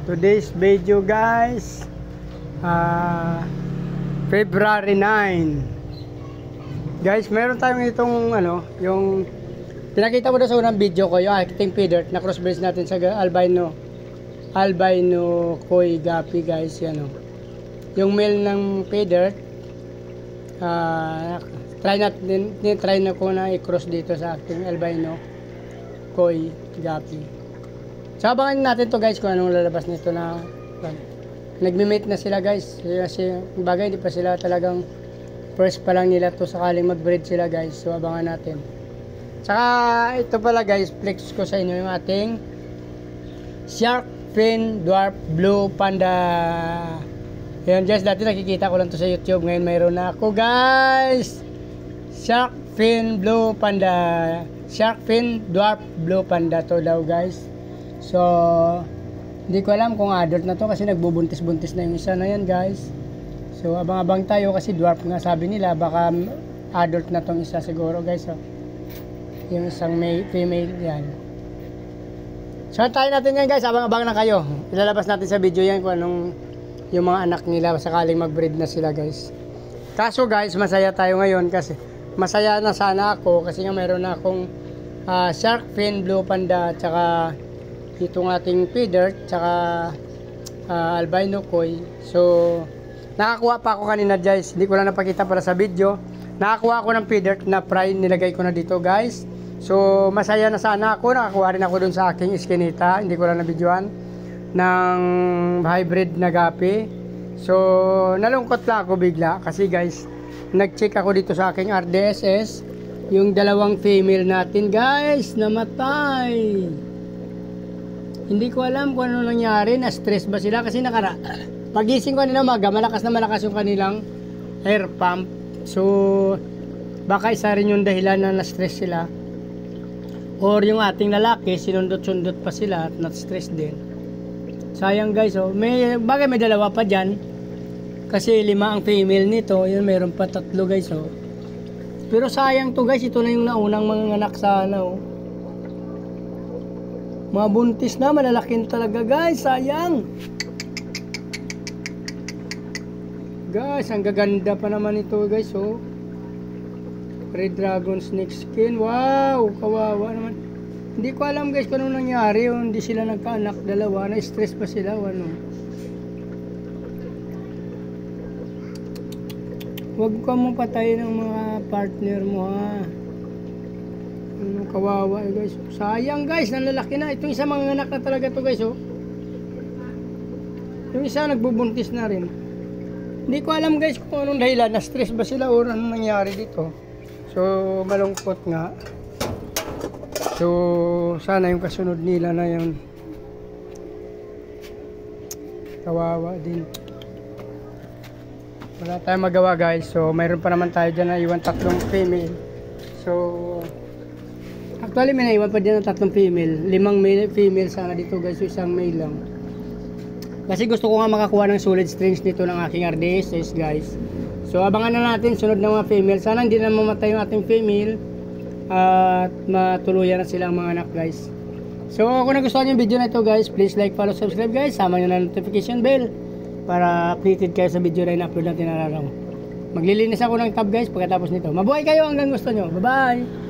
Today's video guys, February 9. Guys, meron tayong itong yung pinakita ko na sa unang video ko, yung acting feeder na crossbreed natin sa albino koi gapi guys. Yan o, yung male ng feeder. Try na ko na i-cross dito sa acting albino koi gapi. So abangan natin to guys kung anong lalabas nito na nagme-mate na sila guys. Kasi bagay hindi pa sila talagang first pa lang nila to, sakaling mag-breed sila guys. So abangan natin. Tsaka ito pala guys, flex ko sa inyo yung ating shark fin dwarf blue panda. Ayan guys, dati nakikita ko lang to sa YouTube, ngayon mayroon na ako guys. Shark fin blue panda, shark fin dwarf blue panda to daw guys. So hindi ko alam kung adult na to kasi nagbubuntis-buntis na yung isa na yan guys. So abang-abang tayo kasi dwarf nga sabi nila, baka adult na tong isa siguro guys. So, yung isang female yan. So tayo natin yan guys, abang-abang na kayo. Ilalabas natin sa video yan kung anong yung mga anak nila sakaling mag-breed na sila guys. Kaso guys, masaya tayo ngayon kasi masaya na sana ako kasi nga mayroon na akong shark fin blue panda tsaka itong ating feeder tsaka albino koi. So nakakuha pa ako kanina guys, hindi ko lang napakita para sa video. Nakakuha ako ng feeder na fry, nilagay ko na dito guys. So masaya na sana ako, nakakuha rin ako dun sa aking iskinita, hindi ko lang nabidyoan, ng hybrid na gapi. So nalungkot lang ako bigla kasi guys, nag-check ako dito sa aking RDSS, yung dalawang female natin guys namatay. Hindi ko alam kung ano nangyari, na-stress ba sila kasi pagising ko kanina umaga, malakas yung kanilang air pump. So baka isa rin yung dahilan na na-stress sila, or yung ating lalaki sinundot-sundot pa sila at na-stress din. Sayang guys, oh. May dalawa pa dyan kasi 5 ang female nito, yun meron pa 3 guys, oh. Pero sayang to guys, ito na yung naunang mga anak sana, oh. Mga buntis na, malalaking talaga guys, sayang. Guys, ang gaganda pa naman ito guys, oh. Red dragon snake skin, wow, kawawa naman. Hindi ko alam guys kung anong nangyari, oh. Hindi sila nagkaanak dalawa, na-stress pa sila, ano. Huwag ka mong patayin ng mga partner mo, ha. Kawawa guys, sayang guys, nanlalaki na. Itong isa mga anak na talaga to guys, oh. Yung isa nagbubuntis na rin. Hindi ko alam guys kung anong dahilan, na-stress ba sila o anong nangyari dito. So malungkot nga. So sana yung kasunod nila na yun, kawawa din. Wala tayong magawa guys. So mayroon pa naman tayo dyan na iwan 3 female. So actually may naiwan pa dyan ng 3 female, 5 female sana dito guys, so isang male lang. Kasi gusto ko nga makakuha ng solid strings nito ng aking RDSS guys. So abangan na natin sunod ng mga female. Sana hindi na mamatay yung ating female at matuluyan na silang mga anak guys. So kung nagustuhan yung video na ito guys, please like, follow, subscribe guys. Sama nyo na notification bell para updated kayo sa video na in-upload natin araw-araw. Maglilinis ako ng tab guys pagkatapos nito. Mabuhay kayo hanggang gusto nyo. Bye bye!